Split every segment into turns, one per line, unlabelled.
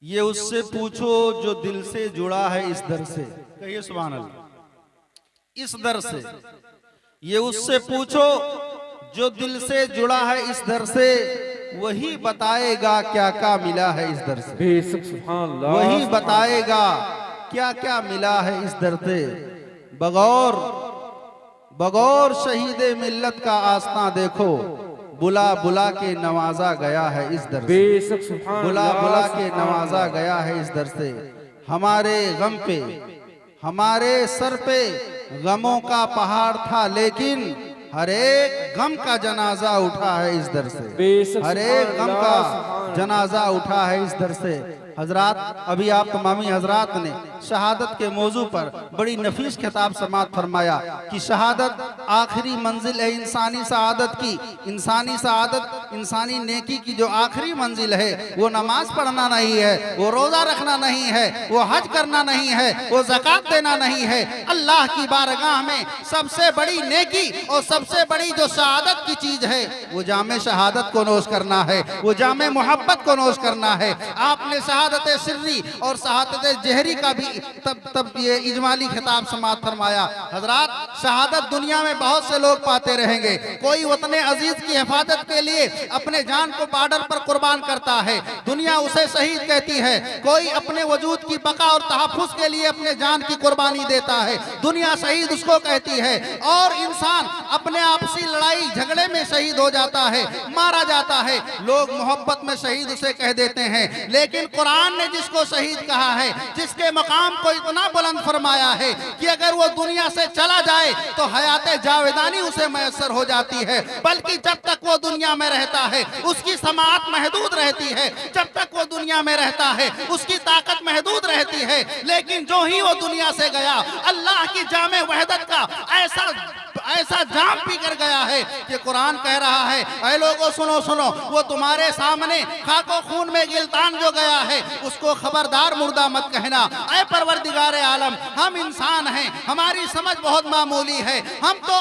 ये उससे पूछो जो दिल से जुड़ा है इस दर से। कहिए सुभान अल्लाह। इस दर से। ये उससे पूछो जो दिल से जुड़ा है इस दर से, वही बताएगा क्या क्या मिला है इस दर से।
बेशक सुभान अल्लाह।
वही बताएगा क्या क्या मिला है इस दर से। बगौर बगौर शहीद मिल्लत का आस्था देखो, बुला बुला के नवाजा गया है इस दर से।
बेशक सुभान
बुला
अल्लाह।
बुला के नवाजा गया है इस दर से। हमारे गम पे, हमारे सर पे गमों का पहाड़ था, लेकिन हर एक गम का जनाजा उठा है इस दर से।
बेशक
हर एक
सुभान
गम
अल्लाह,
का
सुभान
जनाजा उठा है इस दर से। हजरात, अभी आप तमामी हजरात ने शहादत के मौजू पर बड़ी नफीस खिताब समात फरमाया कि शहादत आखिरी मंजिल है इंसानी सआदत की। इंसानी सआदत, इंसानी नेकी की जो आखिरी मंजिल है वो नमाज पढ़ना नहीं है, वो रोजा रखना नहीं है, वो हज करना नहीं है, वो ज़कात देना नहीं है। अल्लाह की बारगाह में सबसे बड़ी नेकी और सबसे बड़ी जो शहादत की चीज है वो जामे शहादत को नोश करना है, वो जामे मोहब्बत को नोश करना है। आपने शहादत सिर्री और शहादत जहरी का भी तब ये इजमाली खिताब समात फरमाया। हजरात, शहादत दुनिया में बहुत से लोग पाते रहेंगे। कोई वतन अजीज की हिफाजत के लिए अपने जान को बॉर्डर पर कुर्बान करता है, दुनिया उसे शहीद कहती है। कोई अपने वजूद की बका और तहफ़्फ़ुज़ के लिए अपने जान की कुर्बानी देता है, दुनिया शहीद उसको कहती है। और इंसान अपने आपसी लड़ाई झगड़े में शहीद हो जाता है, मारा जाता है, लोग मोहब्बत में शहीद उसे कह देते हैं। लेकिन कुरान ने जिसको शहीद कहा है, जिसके मकाम को इतना बुलंद फरमाया है कि अगर वो दुनिया से चला जाए तो हयाते जावेदानी उसे मैसर हो जाती है, बल्कि जब तक वो दुनिया में रहता है उसकी समाअत महदूद रहती है, जब तक वो दुनिया में रहता है उसकी ताकत महदूद रहती है। लेकिन जो ही वो दुनिया से गया, अल्लाह की जामे वहदत का ऐसा जाम पी कर गया है कि कुरान कह रहा है, ऐ लोगों सुनो सुनो, वो तुम्हारे सामने खाको खून में गिलतान जो गया है उसको खबरदार मुर्दा मत कहना। ऐ परवरदिगारे आलम, हम इंसान हैं, हमारी समझ बहुत मामूली है, हम तो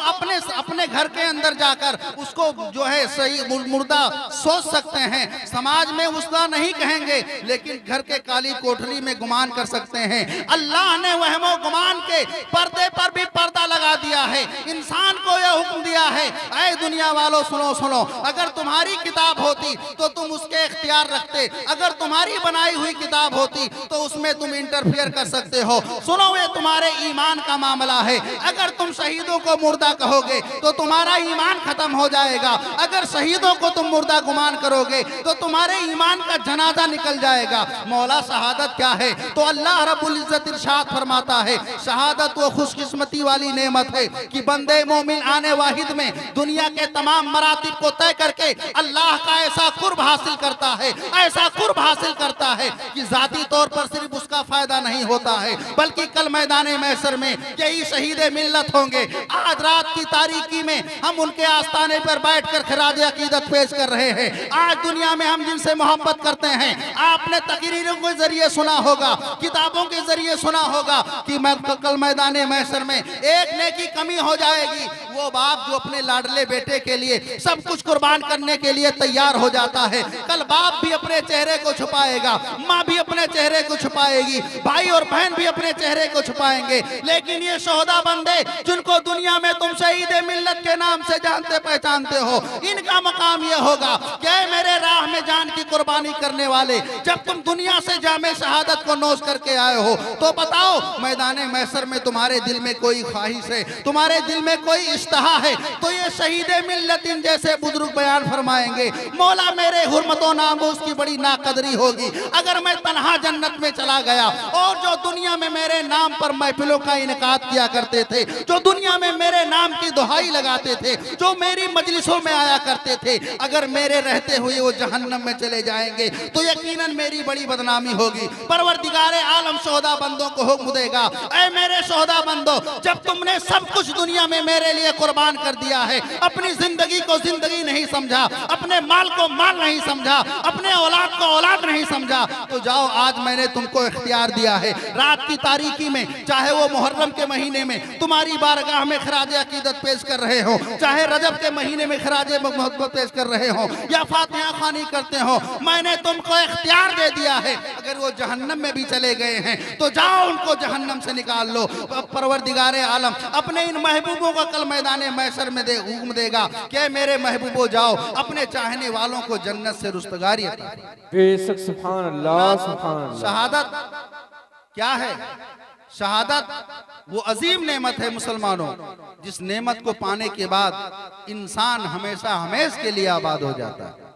अपने घर के अंदर जाकर उसको जो है सही मुर्दा सोच सकते हैं, समाज में उसका नहीं कहेंगे, लेकिन घर के काली कोठरी में गुमान कर सकते हैं। अल्लाह ने वहमो गुमान के पर्दे पर भी पर्दा लगा दिया है, इंसान को यह हुक्म दिया है, ऐ दुनिया वालों सुनो सुनो, अगर तुम्हारी किताब होती तो तुम उसके इख्तियार रखते, अगर तुम्हारी बनाई हुई किताब होती तो उसमें तुम इंटरफियर कर सकते हो। सुनो, ये तुम्हारे ईमान का मामला है। अगर तुम शहीदों को मुर्दा कहोगे तो तुम्हारा ईमान खत्म हो जाएगा, अगर शहीदों को तुम मुर्दा गुमान करोगे तो तुम्हारे ईमान का जनाजा निकल जाएगा। मौला शहादत क्या है? तो अल्लाह रब्बुल इज्जत इरशाद फरमाता है, शहादत वो खुशकिस्मती वाली नेमत है कि बंदे मोमिन आने वाहिद में दुनिया के तमाम मरातिब को तय करके अल्लाह का ऐसा कुर्ब हासिल करता है, ऐसा कुर्ब हासिल करता है कि जाती तौर पर सिर्फ उसका फायदा नहीं होता है, बल्कि कल मैदान महशर में यही शहीद मिल्लत होंगे। आज रात की तारीकी में हम उनके आस्थाने पर बैठकर खिराज अकीदत पेश कर रहे हैं। आज दुनिया में हम जिनसे मोहब्बत करते हैं, आपने तकरीरों के जरिए सुना होगा, किताबों के जरिए सुना होगा कि कल मैदान महशर में एक नेकी कमी हो जाएगी। वो बाप जो अपने लाडले बेटे के लिए सब कुछ कुर्बान करने के लिए तैयार हो जाता है, कल बाप भी अपने चेहरे को छुपाएगा, माँ भी अपने चेहरे को छुपाएगी, भाई और बहन भी अपने चेहरे को छुपाएंगे। लेकिन ये शोहदा बंदे जिनको दुनिया में तुम शहीद मिल्लत के नाम से जानते पहचानते हो, इनका मकाम ये होगा कि मेरे राह में जान की कुर्बानी करने वाले, जब तुम दुनिया से जामे शहादत को नोश करके आए हो तो बताओ मैदान महशर में तुम्हारे दिल में कोई ख्वाहिश है, तुम्हारे दिल में कोई इश्तहा है, तो ये शहीद मिल्लत इन जैसे बुजुर्ग बयान फरमाएंगे, मौला मेरे हुर्मतो नामूस की बड़ी नाकदरी होगी अगर मैं तन्हा जन्नत में चला गया। और जो दुनिया में मेरे नाम पर महफिलों का इनकाद किया करते थे, जो दुनिया में मेरे नाम की दुहाई लगाते थे, जो मेरी मजलिसों में आया करते थे, अगर मेरे रहते हुए वो जहन्नम में चले जाएंगे तो यकीनन मेरी बड़ी बदनामी होगी। परवरदिगारे आलम शोहदा बंदों को हुक्म देगा, ऐ मेरे शोहदा बंदो, जब तुमने सब कुछ दुनिया में मेरे लिए कुर्बान कर दिया है, अपनी जिंदगी को जिंदगी नहीं समझा, अपने माल को माल नहीं समझा, अपने औलाद को औलाद नहीं समझा, तो जाओ आज मैंने तुमको इख्तियार दिया है, रात की तारीकी में, चाहे वो मुहर्रम के महीने में तुम्हारी बारगाह में खराज अकीदत पेश कर रहे हो, चाहे रजब के महीने में खराज मोहब्बत पेश कर रहे हो या फातिहा खानी करते हो, मैंने तुमको इख्तियार दे दिया है। अगर वो जहन्नम में भी चले गए हैं तो जाओ उनको जहन्नम से निकाल लो। परवरदिगारे आलम अपने इन महबूबों को कल मैदाने महशर में हुक्म देगा कि मेरे महबूबों जाओ अपने चाहने वालों को जन्नत से रुस्तगारी अता करो।
बेशक सुभान अल्लाह सुभान अल्लाह।
शहादत क्या है? शहादत वो अजीम नेमत है मुसलमानों, जिस नेमत को पाने के बाद इंसान हमेशा हमेशा के लिए आबाद हो जाता है।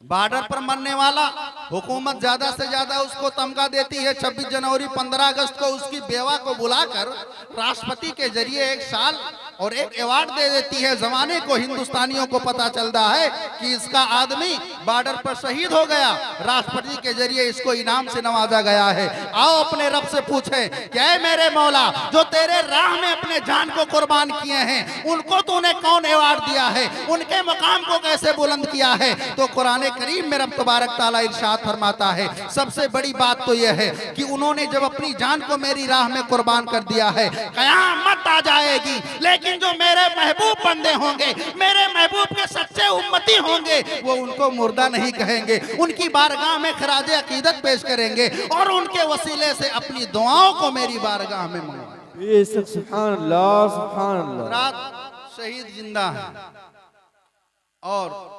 बॉर्डर पर मरने वाला हुकूमत ज्यादा से ज्यादा उसको तमगा देती है। 26 जनवरी 15 अगस्त को उसकी बेवा को बुलाकर राष्ट्रपति के जरिए एक साल और एक अवार्ड दे देती है। जमाने को हिंदुस्तानियों को पता चलता है कि इसका आदमी बॉर्डर पर शहीद हो गया, राष्ट्रपति के जरिए इसको इनाम से नवाजा गया है। आओ अपने रब से पूछे क्या है मेरे मौला जो तेरे राह में अपने जान को कुर्बान किए हैं उनको तूने कौन अवार्ड दिया है, उनके मकाम को कैसे बुलंद किया है? तो कुरान करीम में रब तबारक ताला इरशाद फरमाता है सबसे बड़ी बात तो यह है कि उन्होंने जब अपनी जान को मेरी राह में कुर्बान कर दिया है, कयामत आ जाएगी लेकिन जो मेरे महबूब बंदे होंगे, मेरे महबूब के सच्चे उम्मती होंगे, वो उनको मुर्दा नहीं कहेंगे, उनकी बारगाह में खराजे अकीदत पेश करेंगे और उनके वसीले से अपनी दुआओं को मेरी बारगाह में मंगवाएंगे।
बेशक सुभान अल्लाह सुभान अल्लाह।
रात शहीद जिंदा है और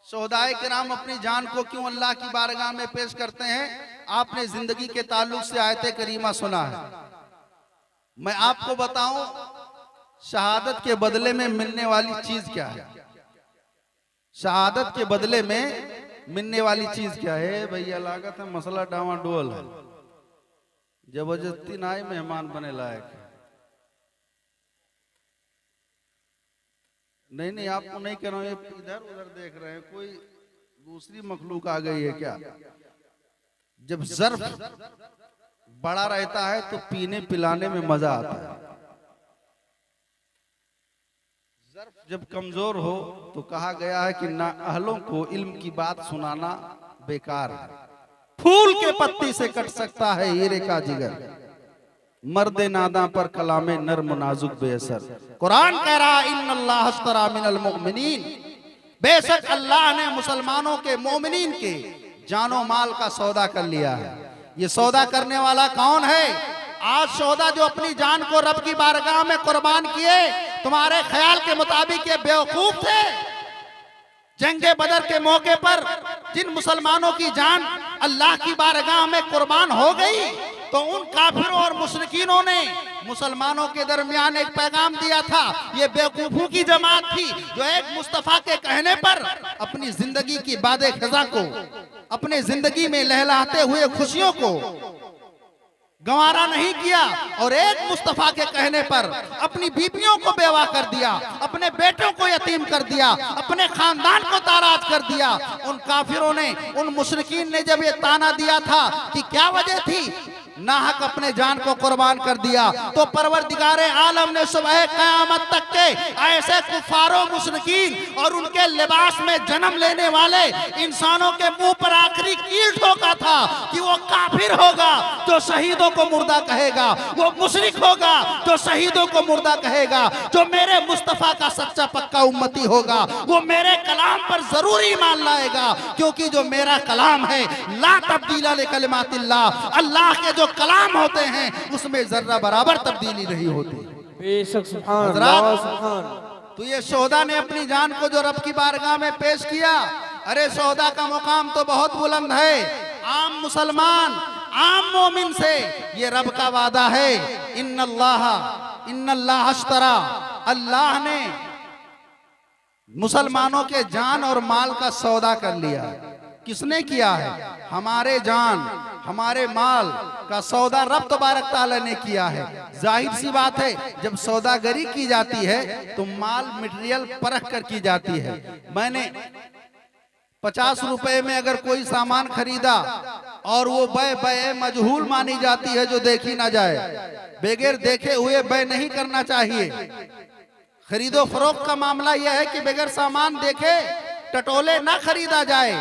शोहदाए किराम अपनी जान को क्यों अल्लाह की बारगाह में पेश करते हैं? आपने जिंदगी के ताल्लुक से आयते करीमा सुना है। मैं आपको बताऊं शहादत के बदले में मिलने वाली चीज क्या है। शहादत के बदले में मिलने वाली चीज क्या है? भैया लागत है मसला डावाडोल है, जबरदस्ती ना ही मेहमान बने लायक है। नहीं नहीं आपको नहीं कह रहा हूं, ये इधर उधर देख रहे हैं, कोई दूसरी मखलूक आ गई है क्या? जब ज़र्फ बड़ा रहता है तो पीने पिलाने में मजा आता है। ज़र्फ जब कमजोर हो तो कहा गया है कि ना अहलों को इल्म की बात सुनाना बेकार है। फूल के पत्ती से कट सकता है हीरे का जिगर, मर्दे नादा पर कलामे नर्म नाजुक बेअसर। कुरान कह रहा इन्नल्लाह अश्तरा मिनल मुमिनीन, बेशक अल्लाह ने मुसलमानों के मोमिनीन के जानो माल का सौदा कर लिया है। ये सौदा करने वाला कौन है? आज सौदा जो अपनी जान को रब की बारगाह में कुर्बान किए, तुम्हारे ख्याल के मुताबिक ये बेवकूफ थे? जंगे बदर के मौके पर जिन मुसलमानों की जान अल्लाह की बारगाह में कुर्बान हो गई, तो उन काफिरों और मुशरिकीनों ने मुसलमानों के दरमियान एक पैगाम दिया था। ये बेवकूफों की जमात थी जो एक मुस्तफा के कहने पर अपनी जिंदगी की बादे खजा को, अपने जिंदगी में लहलाते हुए खुशियों को गंवारा नहीं किया और एक मुस्तफा के कहने पर अपनी बीबियों को बेवा कर दिया, अपने बेटों को यतीम कर दिया, अपने खानदान को ताराज कर दिया। उन काफिरों ने, उन मुशरिकीन ने जब ये ताना दिया था कि क्या वजह थी, नाहक अपने जान को कुर्बान कर दिया, तो परवरदिगारे आलम ने सुबह क़यामत तक के ऐसे कुफारों मुशरिकीन और उनके लिबास में जन्म लेने वाले इंसानों के मुंह पर आखिरी कील ठोका था कि वो काफिर होगा जो शहीदों को मुर्दा कहेगा, वो मुशरिक होगा जो शहीदों को मुर्दा कहेगा, जो मेरे मुस्तफा का सच्चा पक्का उम्मती होगा वो मेरे कलाम पर जरूर ईमान लाएगा, क्योंकि जो मेरा कलाम है ला तब्दीला लिकलिमातिल्लाह, अल्लाह के जो कलाम होते हैं उसमें जर्रा बराबर तब्दीली नहीं होती।
बेशक सुभान अल्लाह सुभान।
तो ये शोहदा ने अपनी जान को जो रब की बारगाह में पेश किया, अरे शोहदा का मुकाम तो बहुत बुलंद है। आम मुसलमान, आम मोमिन से ये रब का वादा है, इन्नल्लाह अश्तरा, अल्लाह ने मुसलमानों के जान और माल का सौदा कर लिया। किसने किया है? हमारे जान, हमारे माल का सौदा रब तबारक ताला ने किया है। जाहिर सी बात है जब सौदागरी की जाती है तो माल मटेरियल परख कर की जाती है। मैंने 50 रुपए में अगर कोई सामान खरीदा और वो बै मजहूल मानी जाती है जो देखी ना जाए, बगैर देखे हुए बै नहीं करना चाहिए। खरीदो फरोख्त का मामला यह है कि बगैर सामान देखे टटोले ना खरीदा जाए।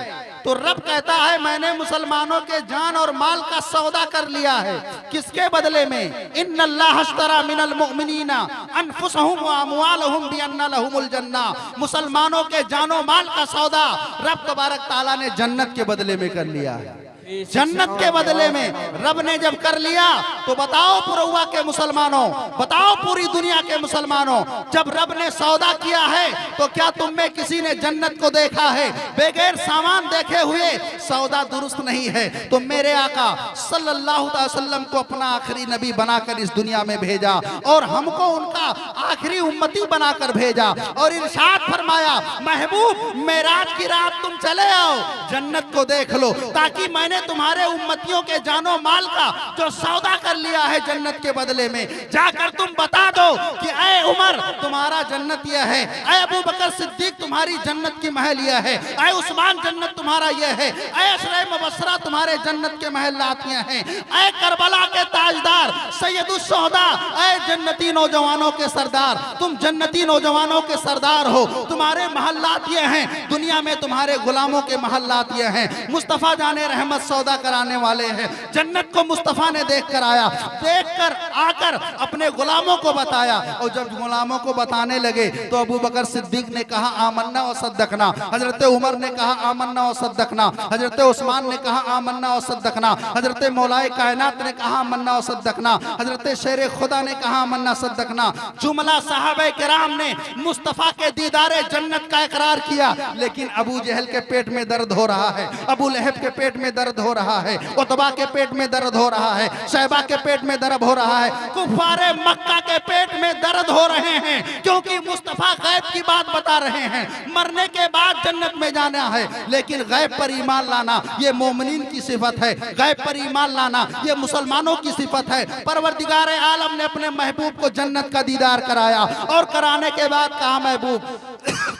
तो रब कहता है मैंने मुसलमानों के जान और माल का सौदा कर लिया है। किसके बदले में? इन्नल्लाह अश्तरा मिनल मुमिनीना अनफुसहुम व अमवालहुम बिअन्ना लहुमुल जन्ना। मुसलमानों के जानो माल का सौदा रब तबारक ताला ने जन्नत के बदले में कर लिया है। जन्नत के बदले में रब ने जब कर लिया तो बताओ पुरवा के मुसलमानों, बताओ पूरी दुनिया के मुसलमानों, जब रब ने सौदा किया है तो क्या तुम में किसी ने जन्नत को देखा है? बगैर सामान देखे हुए सौदा दुरुस्त नहीं है। तो मेरे आका सल्लल्लाहु अलैहि वसल्लम को अपना आखिरी नबी बनाकर इस दुनिया में भेजा और हमको उनका आखिरी उम्मती बनाकर भेजा और इरशाद फरमाया महबूब मेराज की रात तुम चले आओ, जन्नत को देख लो, ताकि मैंने तुम्हारे उम्मतियों के जानो माल का जो सौदा कर लिया है जन्नत के बदले में, जाकर तुम बता दो कि ऐ उमर तुम्हारा जन्नत यह है, ऐ अबू बकर सिद्दीक तुम्हारी जन्नत की महल यह है, ऐ उस्मान जन्नत तुम्हारा यह है, ऐ अशरे मुबस्सरा तुम्हारे जन्नत के महलात यह हैं, ऐ करबला के ताजदार सैयदुश शुहदा, ऐ जन्नती नौजवानों के सरदार, तुम जन्नती नौजवानों के सरदार हो, तुम्हारे महलात ये हैं, दुनिया में तुम्हारे गुलामों के महलात ये हैं। मुस्तफा जाने रहमत सौदा कराने वाले हैं। जन्नत को मुस्तफा ने देख कर आया, देख कर आकर अपने गुलामों को बताया और जब गुलामों को बताने लगे तो अबू बकर सिद्दीक ने कहा आमन्ना व सद्दकना, हजरत उमर ने कहा आमन्ना व सद्दकना, हजरत उस्मान ने कहा आमन्ना व सद्दकना, हजरत मौलाए कायनात ने कहा आमन्ना व सद्दकना, हजरत शेर खुदा ने कहा आमन्ना सद्दकना। जुमला साहबे किराम ने मुस्तफा के दीदारे जन्नत का इकरार किया, लेकिन अबू जहल के पेट में दर्द हो रहा है, अबू लहब के पेट में दर्द हो रहा है, उतबा के पेट में दर्द हो रहा है, शैबा के पेट में दर्द हो रहा है, कुफारे मक्का के पेट में दर्द हो रहे हैं, क्योंकि मुस्तफा गैब की बात बता रहे हैं, मरने के बाद जन्नत में जाना है, लेकिन गैब पर ईमान लाना ये मोमिनीन की सिफत है, गैब पर ईमान लाना ये मुसलमानों की सिफत है। परवरदिगार आलम ने अपने महबूब को जन्नत का दीदार कराया और कराने के बाद कहा महबूब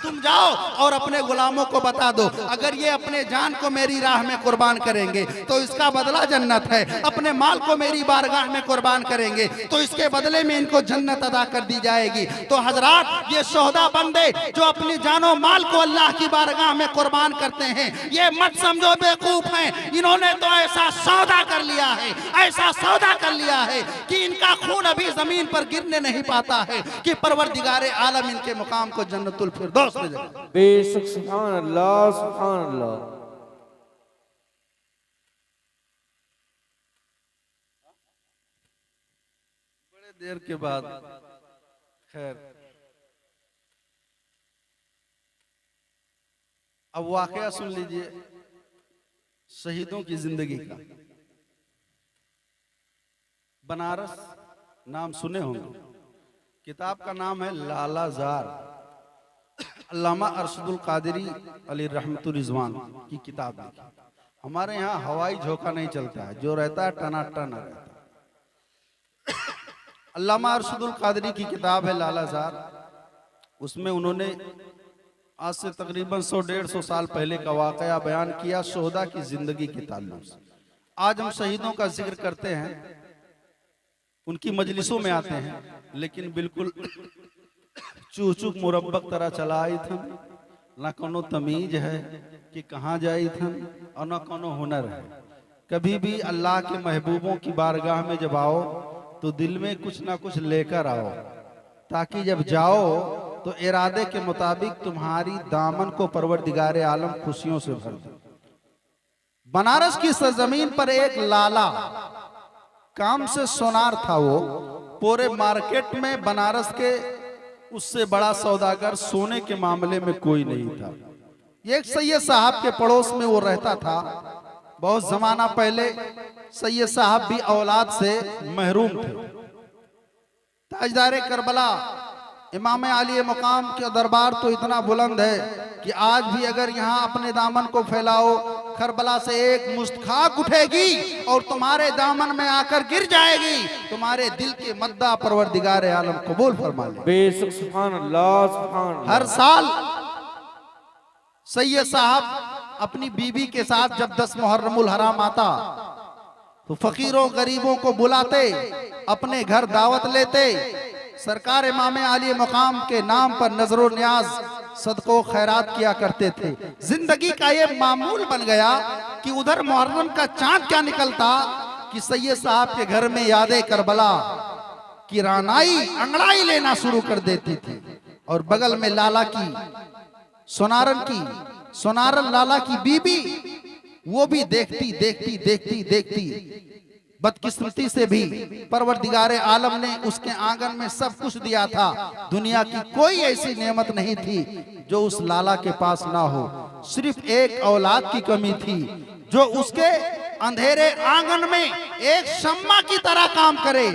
तुम जाओ और अपने गुलामों को बता दो अगर ये अपने जान को मेरी राह में कुर्बान करेंगे तो इसका बदला जन्नत है, अपने माल को मेरी बारगाह में कुर्बान करेंगे तो इसके बदले में इनको जन्नत अदा कर दी जाएगी। तो हजरात ये शोहदा बंदे जो अपनी जानो माल को अल्लाह की बारगाह में कुर्बान करते हैं, ये मत समझो बेवकूफ हैं, इन्होंने तो ऐसा सौदा कर लिया है, ऐसा सौदा कर लिया है कि इनका खून अभी जमीन पर गिरने नहीं पाता है कि परवरदिगार आलम इनके मुकाम को जन्नतुल फिरदौस में जगह।
बेशक सुभान अल्लाह सुभान अल्लाह।
बड़े देर के बाद खैर अब वाकया सुन लीजिए शहीदों की जिंदगी का। बनारस नाम सुने होंगे, किताब का नाम है लाला जार, अल्लामा अरशदुल कादरी अली रहमतुल रिजवान की किताब लिखी। हमारे यहाँ हवाई झोंका नहीं चलता है, जो रहता है टनाटन रहता है। अल्लामा अरशदुल कादरी की किताब है लाला जार, उसमें उन्होंने आज से तकरीबन 100-150 साल पहले का वाकया बयान किया शोहदा की जिंदगी के ताल्लुक से। आज हम शहीदों का जिक्र करते हैं, उनकी मजलिसों में आते हैं, लेकिन बिल्कुल चूक चूक मुरब्बक तरह चला आई थन, ना कोनो तमीज है कि कहाँ जाई थन और ना कोनो हुनर है। कभी भी अल्लाह के महबूबों की बारगाह में जब आओ तो दिल में कुछ ना कुछ लेकर आओ, ताकि जब जाओ तो इरादे के मुताबिक तुम्हारी दामन को परवरदिगार आलम खुशियों से भर दे। बनारस की सरजमीन पर एक लाला काम से सोनार था, वो पूरे मार्केट में बनारस के उससे बड़ा सौदागर सोने के मामले में कोई नहीं था। एक सैयद साहब के पड़ोस में वो रहता था। बहुत जमाना पहले सैयद साहब भी औलाद से महरूम थे। ताजदार करबला इमाम आली मुकाम के दरबार तो इतना बुलंद है कि आज भी अगर यहाँ अपने दामन को फैलाओ, करबला से एक मुश्त खाक उठेगी और तुम्हारे दामन में आकर गिर जाएगी, तुम्हारे दिल के मद्दा परवरदिगार आलम कबूल फरमा ले।
बेशक सुभान अल्लाह सुभान अल्लाह।
हर साल सैयद साहब अपनी बीवी के साथ जब 10 मुहर्रमुल हराम आता तो फकीरों गरीबों को बुलाते, अपने घर दावत लेते, सरकार इमाम आली मकाम के नाम पर नजरो न्याज सदको खैरात किया करते थे। जिंदगी का ये मामूल बन गया कि उधर मुहर्रम का चांद क्या निकलता कि सैयद साहब के घर में यादें करबला की रानाई अंगड़ाई लेना शुरू कर देती थी और बगल में लाला की सोनारन लाला की बीबी वो भी देखती बदकिस्मती से भी परवरदिगारे आलम ने उसके आंगन में सब कुछ दिया था। दुनिया की कोई ऐसी नेमत नहीं थी जो उस लाला के पास ना हो। सिर्फ एक औलाद की कमी थी जो उसके अंधेरे आंगन में एक शम्मा की तरह काम करे।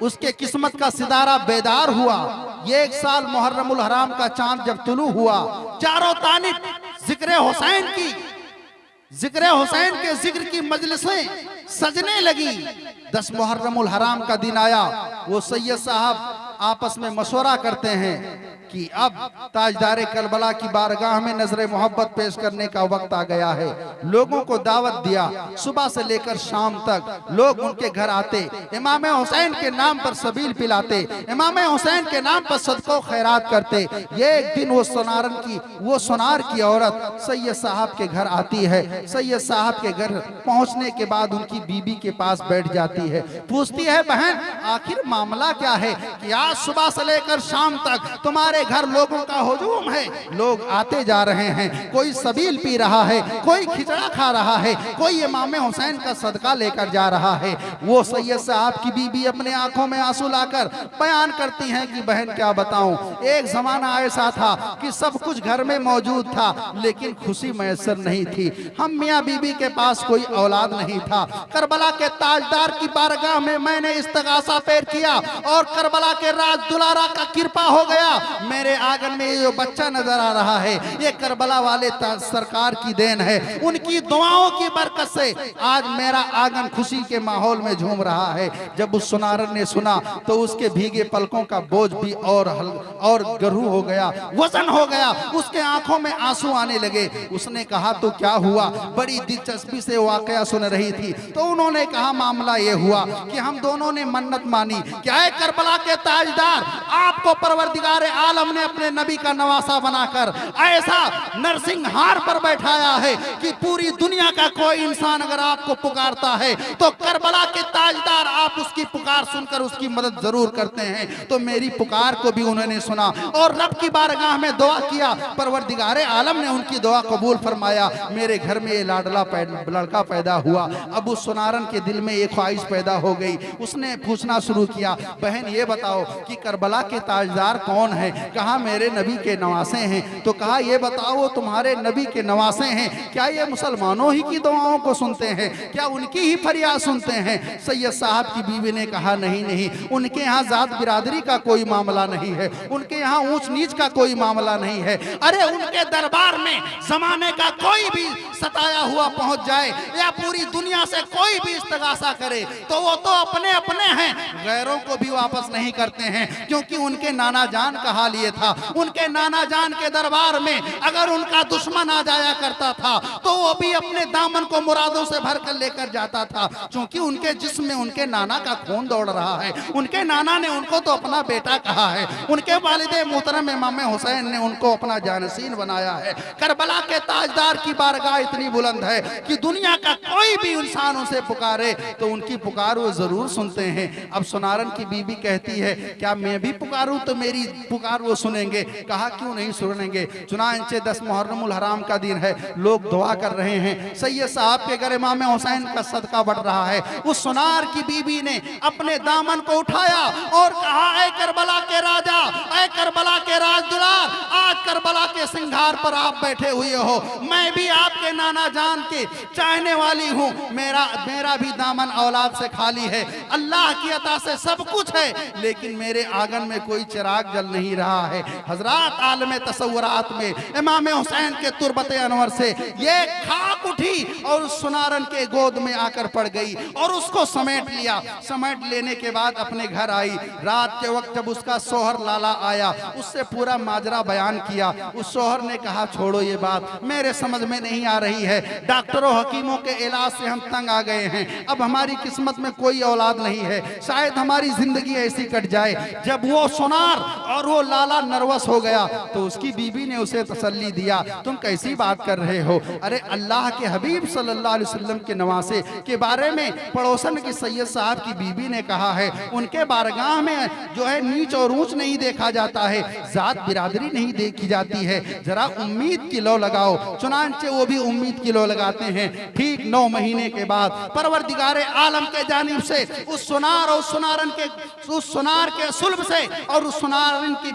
उसके किस्मत का सितारा बेदार हुआ। ये एक साल मुहर्रमुल हराम का चांद जब तुलू हुआ, चारों तानिब जिक्र हुसैन के जिक्र की मजलिसें सजने लगी। 10 मुहर्रमुल हराम का दिन आया। वो सैयद साहब आपस में मशवरा करते हैं कि अब ताजदारे करबला की बारगाह में नजर मोहब्बत पेश करने का वक्त आ गया है। लोगों को दावत दिया। सुबह से लेकर शाम तक लोग उनके घर आते, इमाम हुसैन के नाम पर सबील पिलाते, इमाम हुसैन के नाम पर सदको खैरात करते। ये एक दिन वो सोनार की औरत सैयद साहब के घर आती है। सैयद साहब के घर पहुंचने के बाद उनकी बीबी के पास बैठ जाती है, पूछती है, बहन आखिर मामला क्या है कि आज सुबह से लेकर शाम तक तुम्हारे घर लोगों का हुजूम है, लोग आते जा रहे हैं, कोई सबील पी रहा है, कोई खिचड़ा खा रहा है, कोई इमाम हुसैन का सदका लेकर जा रहा है। वो सैयद साहब की बीबी अपने आंखों में आंसू लाकर बयान करती हैं कि बहन क्या बताऊं, एक जमाना ऐसा था कि सब कुछ घर में मौजूद था लेकिन खुशी मैसर नहीं थी। हम मियाँ बीबी के पास कोई औलाद नहीं था। करबला के ताजदार की बारगाह में मैंने इस्तगासा पैर किया और करबला के राज दुलारा का कृपा हो गया। मेरे आंगन में ये जो बच्चा नजर आ रहा है ये करबला वाले सरकार की देन है। उनकी दुआओं की बरकत से आज मेरा आंगन खुशी के माहौल में झूम रहा है। जब उस सुनारन ने सुना तो उसके भीगे पलकों का बोझ भी और गरू हो गया, वजन हो गया, उसके आंखों में आंसू आने लगे। उसने कहा तो क्या हुआ? बड़ी दिलचस्पी से वाकया सुन रही थी तो उन्होंने कहा मामला ये हुआ कि हम दोनों ने मन्नत मानी, क्या है करबला के ताजदार, आपको परवरदिगार आलम ने अपने नबी का नवासा बनाकर ऐसा नरसिंहार पर बैठाया है कि पूरी दुनिया का कोई इंसान अगर आपको पुकारता है तो करबला के ताजदार आप उसकी पुकार सुनकर उसकी मदद जरूर करते हैं। तो मेरी पुकार को भी उन्होंने सुना और रब की बारगाह में दुआ किया। परवरदिगार आलम ने उनकी दुआ कबूल फरमाया। मेरे घर में ये लाडला लड़का पैदा हुआ। अब उस सुनारन के दिल में एक ख्वाहिश पैदा हो गई। उसने पूछना शुरू किया, बहन ये बताओ कि करबला के ताजदार कौन है? कहा मेरे नबी के नवासे हैं। तो कहा ये बताओ वो तुम्हारे नबी के नवासे हैं, क्या ये मुसलमानों ही की दुआओं को सुनते हैं, क्या उनकी ही फरियाद सुनते हैं? सैयद साहब की बीवी ने कहा नहीं, उनके यहाँ जात बिरादरी का कोई मामला नहीं है, उनके यहाँ ऊंच नीच का कोई मामला नहीं है। अरे उनके दरबार में जमाने का कोई भी सताया हुआ पहुंच जाए या पूरी दुनिया से कोई भी इस्तगासा करे तो वो तो अपने अपने हैं, गैरों को भी वापस नहीं करते हैं। क्योंकि उनके नाना जान का हाल ये था, उनके नाना जान के दरबार में अगर उनका दुश्मन आ जाया करता था तो वो भी अपने दामन को मुरादों से भर कर लेकर जाता था। क्योंकि उनके जिस्म में उनके नाना का खून दौड़ रहा है। उनके नाना ने उनको तो अपना बेटा कहा है, उनके वालिदे मोहतरम इमाम हुसैन ने उनको अपना जानसीन बनाया है। करबला के ताजदार की बारगाह इतनी बुलंद है कि दुनिया का कोई भी इंसान उसे पुकारे तो उनकी पुकार वो जरूर सुनते हैं। अब सुनारन की बीबी कहती है, क्या मैं भी पुकारूं तो मेरी पुकार वो सुनेंगे? कहा क्यों नहीं सुनेंगे। चुनांचे 10 मुहर्रमुल हराम का दिन है, लोग दुआ कर रहे हैं, सैयद साहब के घर इमाम हुसैन का सदका बढ़ रहा है। उस सुनार की बीबी ने अपने दामन को उठाया और कहा, ऐ करबला के राजा, ऐ करबला के राजदुलार, आज करबला के सिंगार पर आप बैठे हुए हो, मैं भी आपके नाना जान के चाहने वाली हूँ। मेरा भी दामन औलाद से खाली है, अल्लाह की अता से सब कुछ है, लेकिन मेरे आंगन में कोई चिराग जल नहीं रहा है। हजरात आलम तसव्वुरात में इमाम हुसैन के तुरबत अनवर से ये खाक उठी और सुनारन के गोद में आकर पड़ गई और उसको समेट लिया। समेट लेने के बाद अपने घर आई। रात के वक्त जब उसका सोहर लाला आया, उससे पूरा माजरा बयान किया। उस सोहर ने कहा, छोड़ो ये बात, मेरे समझ में नहीं आ रही है, डॉक्टरों हकीमों के इलाज से हम तंग आ गए हैं, अब हमारी किस्मत में कोई औलाद नहीं है, शायद हमारी जिंदगी ऐसी कट जाए। जब वो सुनार और वो लाला नर्वस हो गया तो उसकी बीबी ने उसे तसल्ली दिया, तुम कैसी बात कर रहे हो, अरे अल्लाह के हबीब सल्लल्लाहु अलैहि वसल्लम के नवासे के बारे में पड़ोसन की सैयद साहब की बीबी ने कहा है, उनके बारगाह में जो है नीच और ऊंच नहीं देखा जाता है, जात बिरादरी नहीं देखी जाती है, जरा उम्मीद की लो लगाओ। चुनांचे वो भी उम्मीद की लो लगाते हैं। ठीक 9 महीने के बाद परवरदिगारे आलम के जानिब से उस सुनार और उस सुनार के सुल्ब से और उस सुनारन की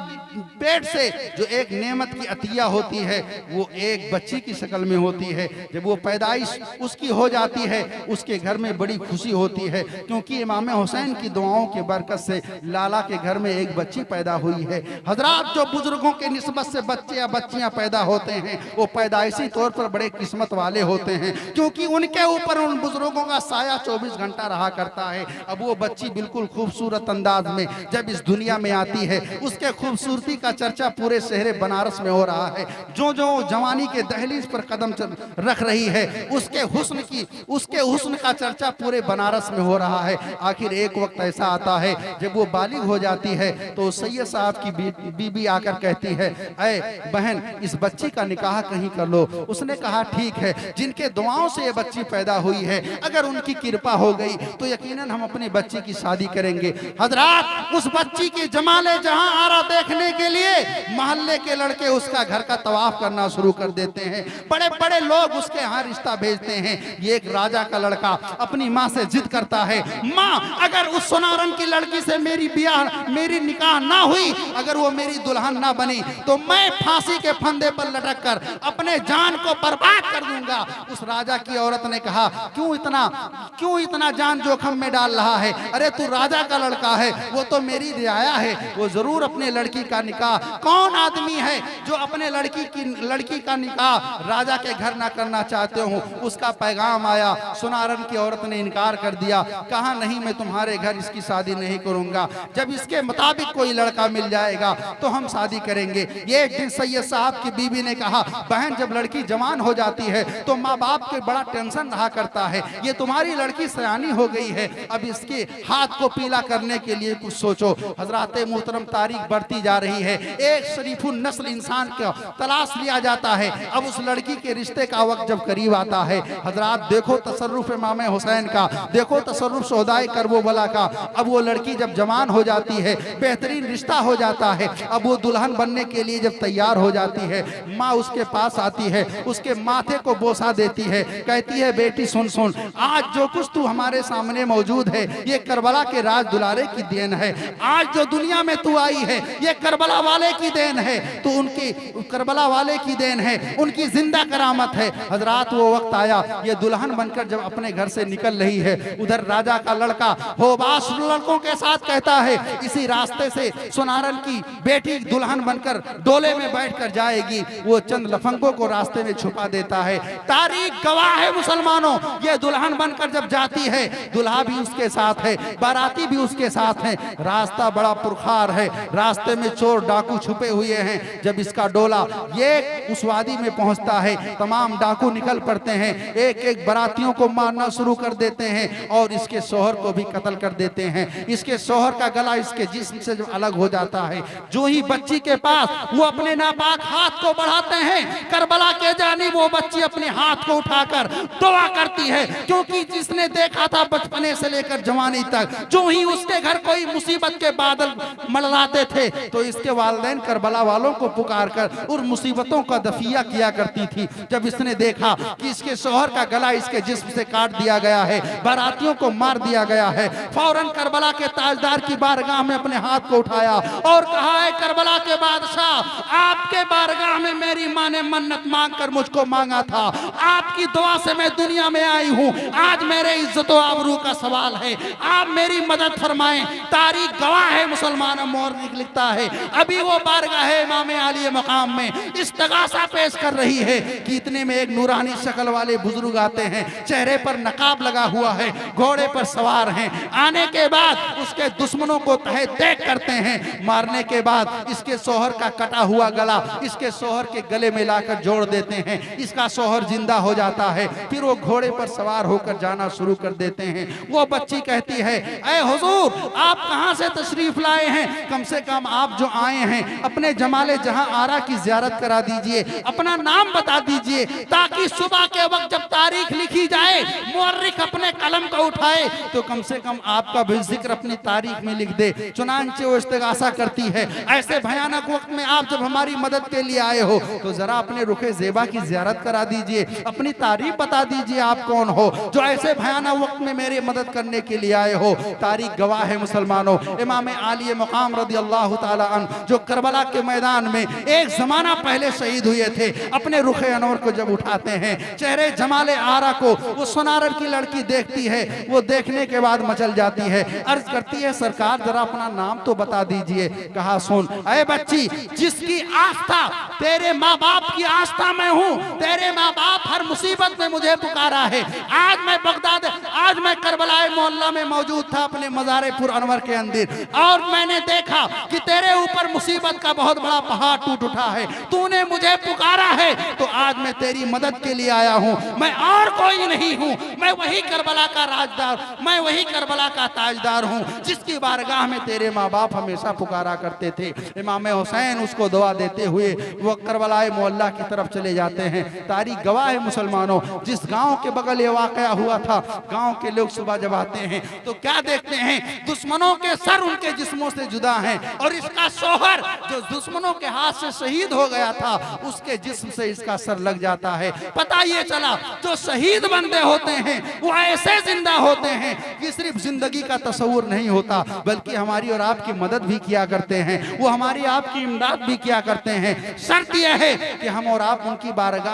पेट से जो एक नेमत की अतिया होती है वो एक बच्ची की शक्ल में होती है। जब वो पैदाइश उसकी हो जाती है उसके घर में बड़ी खुशी होती है, क्योंकि इमाम हुसैन की दुआओं के बरकत से लाला के घर में एक बच्ची पैदा हुई है। हजरात, जो बुजुर्गों के निस्बत से बच्चे या बच्चियां पैदा होते हैं वो पैदाइशी तौर पर बड़े किस्मत वाले होते हैं, क्योंकि उनके ऊपर उन बुजुर्गों का साया 24 घंटा रहा करता है। अब वो बच्ची बिल्कुल खूबसूरत अंदाज में जब इस दुनिया में आती है, उसके खूबसूरती का चर्चा पूरे शहर बनारस में हो रहा है। जो जो जवानी के दहलीज पर कदम रख रही है उसके हुस्न का चर्चा पूरे बनारस में हो रहा है। आखिर एक वक्त ऐसा आता है जब वो बालिग हो जाती है तो सैयद साहब की बीबी आकर कहती है, ऐ बहन, इस बच्ची का निकाह कहीं कर लो। उसने कहा, ठीक है, जिनके दुआओं से ये बच्ची पैदा हुई है, अगर उनकी कृपा हो गई तो यकीनन हम अपनी बच्ची की शादी करेंगे। हजरात, उस बच्ची की जमाले जहां आरा देखने के लिए मोहल्ले के लड़के उसका घर का तवाफ करना शुरू कर देते हैं। बड़े बड़े लोग उसके यहाँ रिश्ता भेजते हैं। ये एक राजा का लड़का अपनी माँ से जिद करता है, माँ, अगर उस सुनारन की लड़की से मेरी निकाह ना हुई, अगर वो मेरी दुल्हन ना बनी तो मैं फांसी के फंदे पर लटक कर अपने जान को बर्बाद कर दूंगा। उस राजा की औरत ने कहा, क्यों इतना जान जोखम में डाल रहा है? अरे तू राजा का लड़का है, वो तो मेरी रियाया है, वो जरूर अपने लड़की का निकाह। कौन आदमी है जो अपने लड़की का निकाह राजा के घर ना करना चाहते हो? उसका पैगाम आया, सुनारन की औरत ने इनकार कर दिया, कहा, नहीं, मैं तुम्हारे घर इसकी शादी नहीं करूंगा, जब इसके मुताबिक कोई लड़का मिल जाएगा तो हम शादी करेंगे। ये एक दिन सैयद साहब की बीबी ने कहा, बहन, जब लड़की जवान हो जाती है तो माँ बाप के बड़ा टेंशन रहा करता है, ये तुम्हारी लड़की सयानी हो गई है, अब इसके हाथ को पीला करने के लिए कुछ सोचो। हजरात मोहतरम, तारीख बढ़ती जा रही है, एक शरीफुल नस्ल इंसान का तलाश लिया जाता है। अब उस लड़की के रिश्ते का वक्त जब करीब आता है, हजरात देखो तसर्रुफ इमाम हुसैन का, देखो तसर्रुफ शोहदाए करबला का। अब वो लड़की जब जवान हो जाती है, बेहतरीन रिश्ता हो जाता है, अब वो दुल्हन बनने के लिए जब तैयार हो जाती है, माँ उसके पास आती है, उसके माथे को बोसा देती है, कहती है, बेटी सुन, आज जो कुछ तू हमारे सामने मौजूद है ये करबला के राज दुलारे की देन है। आज जो दुनिया में तू आई है ये करबला वाले की देन है, तो उनकी करबला वाले की देन है, उनकी जिंदा करामत है। हजरात, वो वक्त आया, ये दुल्हन बनकर जब अपने घर से निकल रही है, उधर राजा का लड़का होबास लड़कों के साथ कहता है, इसी रास्ते से सुनारन की बेटी दुल्हन बनकर डोले में बैठकर जाएगी। वो चंद लफंगों को रास्ते में छुपा देता है। तारीख गवाह है मुसलमानों, ये दुल्हन बनकर जब जाती है, दुल्हा भी उसके साथ है, बाराती भी उसके साथ है। रास्ता बड़ा पुरखार है, रास्ते में चोर डाकू छुपे हुए हैं। जब इसका डोला ये उस वादी में पहुंचता है, तमाम डाकू निकल पड़ते हैं, एक एक बारातियों को मारना शुरू कर देते हैं और इसके शोहर को भी कत्ल कर देते हैं। इसके शोहर का गला इसके जिस्म से जब अलग हो जाता है, जो ही बच्ची के पास वो अपने नापाक हाथ को बढ़ाते हैं, करबला के जानिब वो बच्ची अपने हाथ को उठाकर दुआ करती है, क्योंकि जिसने देखा था बचपने से लेकर जवानी तक, जो ही उसके घर कोई मुसीबत के बादल मंडराते थे तो इसके वालिदैन करबला वालों को पुकार कर उन मुसीबतों का दफिया किया करती थी। जब इसने देखा कि इसके शोहर का गला इसके जिस्म से काट दिया गया है, बारातियों को मार दिया गया है, फौरन करबला के ताजदार की बारगाह में अपने हाथ को उठाया और कहा, है करबला के बादशाह, आपके बारगाह में मेरी माँ ने मन्नत मांग कर मुझको मांगा था, आपकी दुआ से मैं दुनिया में आई हूँ, आज मेरे इज्जत व आबरू का सवाल है, आप मेरी मदद फरमाएं। तारीख गवाह है मुसलमानों, मोहर लिखता है, अभी वो बारगाह इमाम आली मकाम में इस्तगासा पेश कर रही है कि इतने में एक नूरानी शक्ल वाले बुजुर्ग आते हैं, चेहरे पर नकाब लगा हुआ है, घोड़े पर सवार हैं। आने के बाद उसके दुश्मनों को तहे देख करते हैं, मारने के बाद इसके शोहर का कटा हुआ गला इसके शोहर के गले में लाकर जोड़ देते हैं, इसका शौहर जिंदा हो जाता है। फिर वो घोड़े पर सवार होकर जाना शुरू कर देते हैं। वो बच्ची कहती है, ऐ हुजूर, आप कहां से तशरीफ लाए हैं? कम से कम आप जो आए हैं अपने जमाले जहां आरा की जियारत करा दीजिए, अपना नाम बता दीजिए, ताकि सुबह के वक्त जब तारीख लिखी जाए मुअर्रिख अपने कलम को उठाए तो कम से कम आपका भी जिक्र अपनी तारीख में लिख दे। चुनांचे वो इस्तिगासा करती है, ऐसे भयानक वक्त में आप जब हमारी मदद के लिए आए हो तो जरा अपने रुखे ज़ेबा की जियारत करा दीजिए, अपनी तारीफ बता दीजिए, आप कौन हो जो ऐसे भयानक वक्त में मेरी मदद करने के लिए आए हो। तारीख गवाह है मुसलमानों, इमाम आली मकाम रज़ी अल्लाह ताला अन्हु जो करबला के मैदान में एक जमाना पहले शहीद हुए थे, अपने रुखे अनवर को जब उठाते हैं, चेहरे जमाले आरा को वो सोनार की लड़की देखती है, वो देखने के बाद मचल जाती है, अर्ज करती है, सरकार जरा अपना नाम तो बता दीजिए। कहा, सुन अरे बच्ची, जिसकी आस्था तेरे माँ बाप की आस्था में हूँ, तेरे माँ बाप हर मुसीबत में मुझे पुकारा है। आज मैं करबलाए मोहल्ला में मौजूद था अपने मज़ारे-पुर अनवर के अंदर, और मैंने देखा कि तेरे ऊपर मुसीबत का बहुत बड़ा पहाड़ टूट उठा है, तूने मुझे पुकारा है तो आज मैं तेरी मदद के लिए आया हूँ। मैं और कोई नहीं हूँ, मैं वही करबला का राजदार, मैं वही करबला का ताजदार हूँ जिसकी बारगाह में तेरे माँ बाप हमेशा पुकारा करते थे। इमाम हुसैन उसको दुआ देते हुए वो करबलाए मोहल्ला की तरफ चले जाते हैं। तारीख गवाह है मुसलमानों, जिस गांव के बगल ये वाकया हुआ था, गांव के लोग सुबह जब आते हैं तो क्या देखते हैं, दुश्मनों के सर उनके जिस्मों से जुदा हैं, और इसका शौहर जो दुश्मनों के हाथ से शहीद हो गया था उसके जिस्म से इसका सर लग जाता है। पता ये चला जो शहीद बंदे होते हैं वो ऐसे जिंदा होते हैं कि सिर्फ जिंदगी का तस्वुर नहीं होता, बल्कि हमारी और आपकी मदद भी किया करते हैं, वो हमारी आपकी इमदाद भी किया करते हैं। शर्त यह है कि हम और आप उनकी बारगाह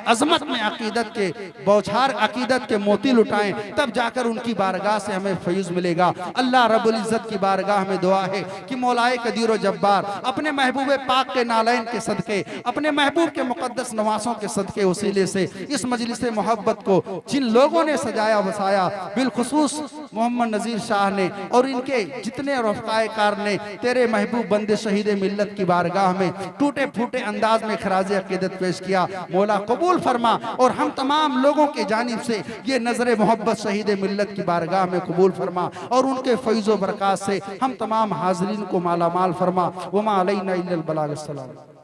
अजमत में अकीदत के बौछार अकीदत के मोती लुटाएं, तब जाकर उनकी बारगाह से हमें फैज़ मिलेगा। अल्लाह रब्बुल इज्जत की बारगाह में दुआ है कि मौलाए कदीर व जब्बार अपने महबूब पाक के नालैन के सदके, अपने महबूब के मुकद्दस नवासों के सदके वसीले से इस मजलिस मोहब्बत को जिन लोगों ने सजाया बसाया, बिलखुसूस मोहम्मद नज़ीर शाह ने और इनके जितने रफ़ाए कार ने तेरे महबूब बंदे शहीद मिल्लत की बारगाह में टूटे फूटे अंदाज में खराज अकीदत पेश किया, मौला कबूल फरमा और हम तमाम लोगों के जानिब से ये नजर मोहब्बत शहीद मिल्लत की बारगाह में कबूल फरमा और उनके फैज़ व बरक़ात से हम तमाम हाज़रीन को माला माल फरमा। वमा अलैना इल्लल बलाग।